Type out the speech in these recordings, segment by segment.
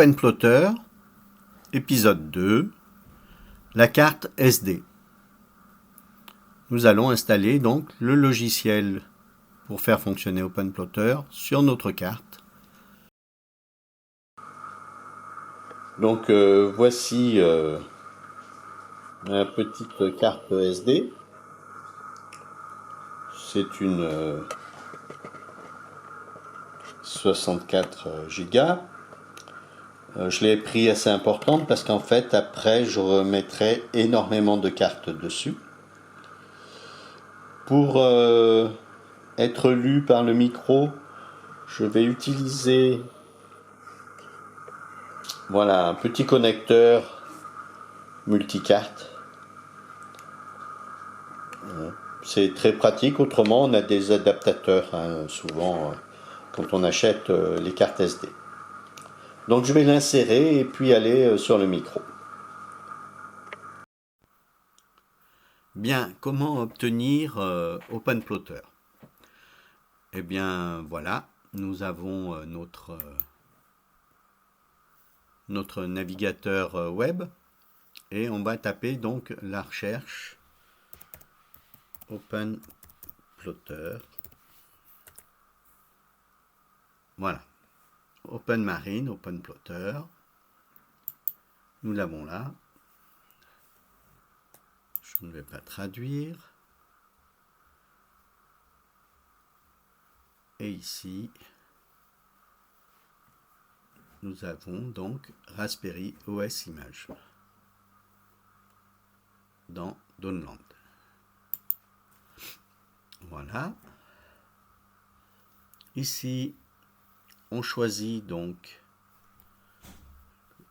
OpenPlotter, épisode 2, la carte SD. Nous allons installer donc le logiciel pour faire fonctionner OpenPlotter sur notre carte. Donc voici ma petite carte SD. C'est une 64 Go. Je l'ai pris assez importante parce qu'en fait après je remettrai énormément de cartes dessus. Pour être lu par le micro, je vais utiliser un petit connecteur multicarte. C'est très pratique, autrement on a des adaptateurs souvent quand on achète les cartes SD. Donc je vais l'insérer et puis aller sur le micro. Bien, comment obtenir OpenPlotter? Eh bien voilà, nous avons notre navigateur web et on va taper donc la recherche OpenPlotter. Voilà, OpenMarine, OpenPlotter. Nous l'avons là. Je ne vais pas traduire. Et ici, nous avons donc Raspberry OS Image dans Download. Voilà. Ici, on choisit donc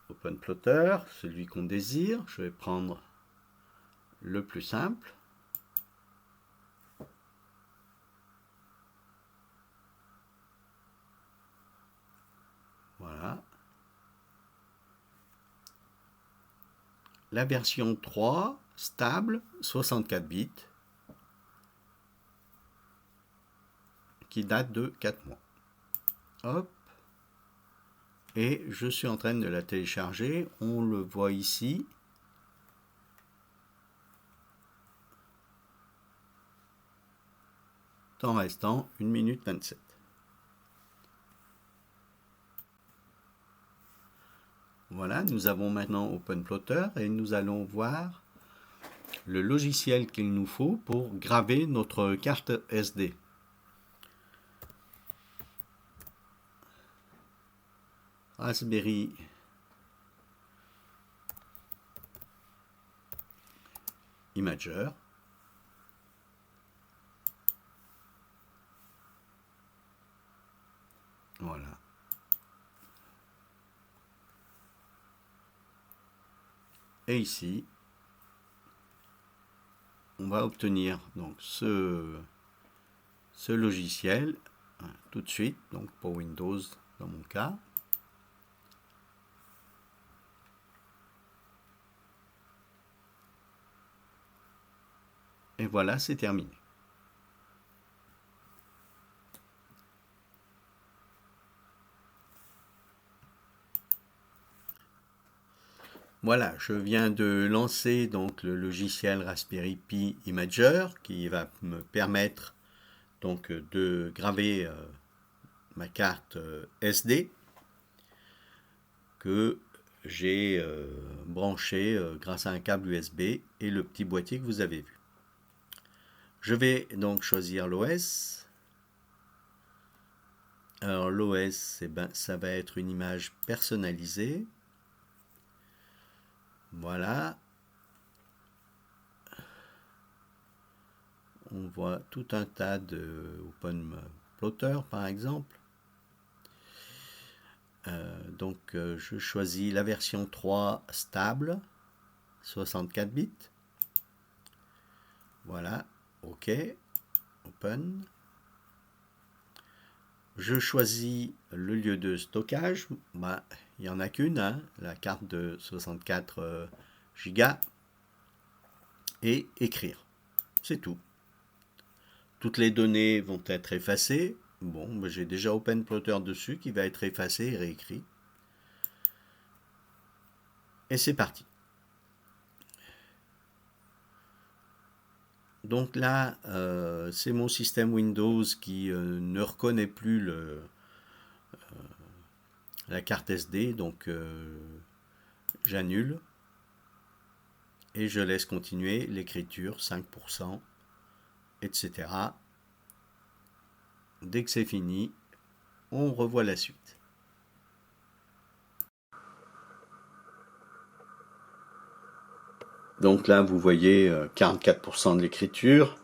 OpenPlotter, celui qu'on désire. Je vais prendre le plus simple. Voilà. La version 3, stable, 64 bits, qui date de 4 mois. Hop. Et je suis en train de la télécharger. On le voit ici. Temps restant 1 minute 27. Voilà, nous avons maintenant OpenPlotter et nous allons voir le logiciel qu'il nous faut pour graver notre carte SD. Raspberry Imager. Voilà. Et ici, on va obtenir donc ce logiciel tout de suite, donc pour Windows dans mon cas. Et voilà, c'est terminé. Voilà, je viens de lancer donc le logiciel Raspberry Pi Imager qui va me permettre donc de graver ma carte SD que j'ai branchée grâce à un câble USB et le petit boîtier que vous avez vu. Je vais donc choisir l'OS. Alors l'OS, ça va être une image personnalisée. Voilà. On voit tout un tas de OpenPlotter par exemple. Donc je choisis la version 3 stable, 64 bits. Voilà, OK, Open. Je choisis le lieu de stockage. Il n'y en a qu'une, la carte de 64 Go. Et écrire. C'est tout. Toutes les données vont être effacées. Bon, j'ai déjà OpenPlotter dessus qui va être effacé et réécrit. Et c'est parti. Donc là, c'est mon système Windows qui ne reconnaît plus la carte SD, donc j'annule et je laisse continuer l'écriture 5%, etc. Dès que c'est fini, on revoit la suite. Donc là, vous voyez 44% de l'écriture.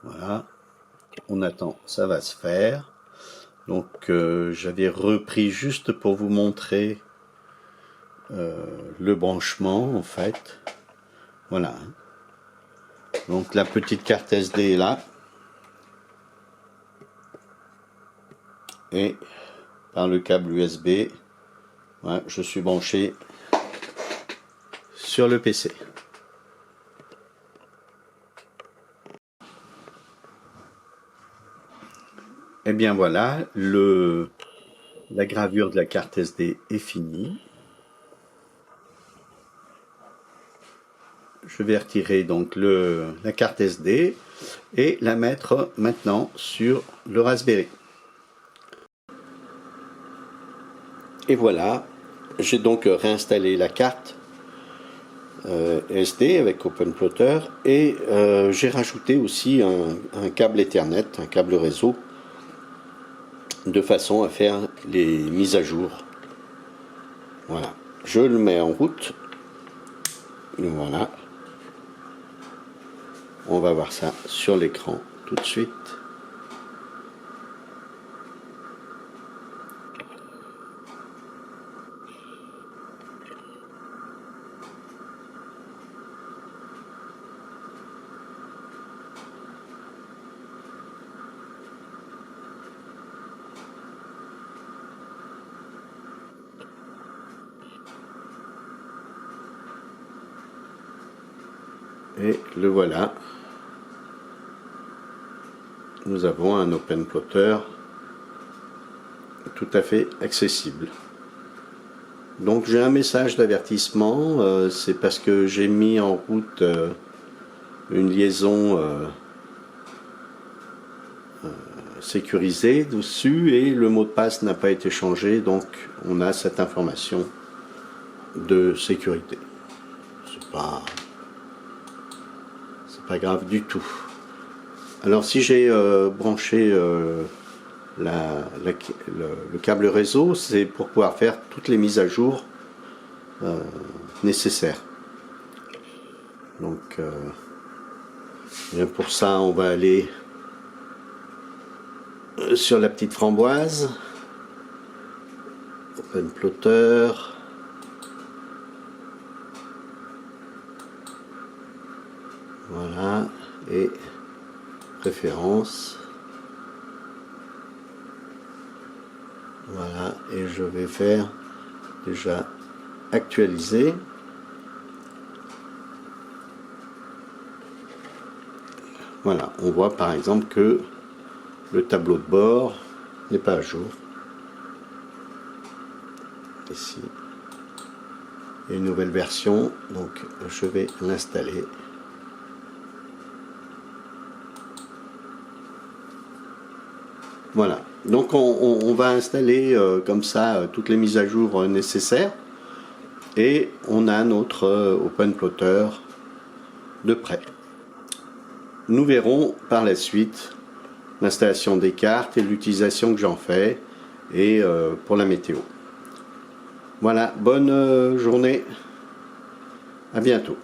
Voilà, on attend, ça va se faire. Donc j'avais repris juste pour vous montrer le branchement en fait. Voilà. Donc la petite carte SD est là. Et par le câble USB, voilà, je suis branché sur le PC. Et bien voilà, la gravure de la carte SD est finie. Je vais retirer donc la carte SD et la mettre maintenant sur le Raspberry. Et voilà, j'ai donc réinstallé la carte SD avec OpenPlotter et j'ai rajouté aussi un câble Ethernet, un câble réseau, de façon à faire les mises à jour. Voilà, je le mets en route. Voilà, on va voir ça sur l'écran tout de suite. Et le voilà. Nous avons un OpenPlotter tout à fait accessible. Donc j'ai un message d'avertissement, c'est parce que j'ai mis en route une liaison sécurisée dessus et le mot de passe n'a pas été changé, donc on a cette information de sécurité. C'est pas grave du tout. Alors si j'ai branché le câble réseau, c'est pour pouvoir faire toutes les mises à jour nécessaires. Donc bien pour ça, on va aller sur la petite framboise, OpenPlotter. Voilà, et préférences. Voilà, et je vais faire déjà actualiser. Voilà, on voit par exemple que le tableau de bord n'est pas à jour. Ici, il y a une nouvelle version, donc je vais l'installer. Voilà, donc on va installer comme ça toutes les mises à jour nécessaires et on a notre OpenPlotter de prêt. Nous verrons par la suite l'installation des cartes et l'utilisation que j'en fais et pour la météo. Voilà, bonne journée, à bientôt.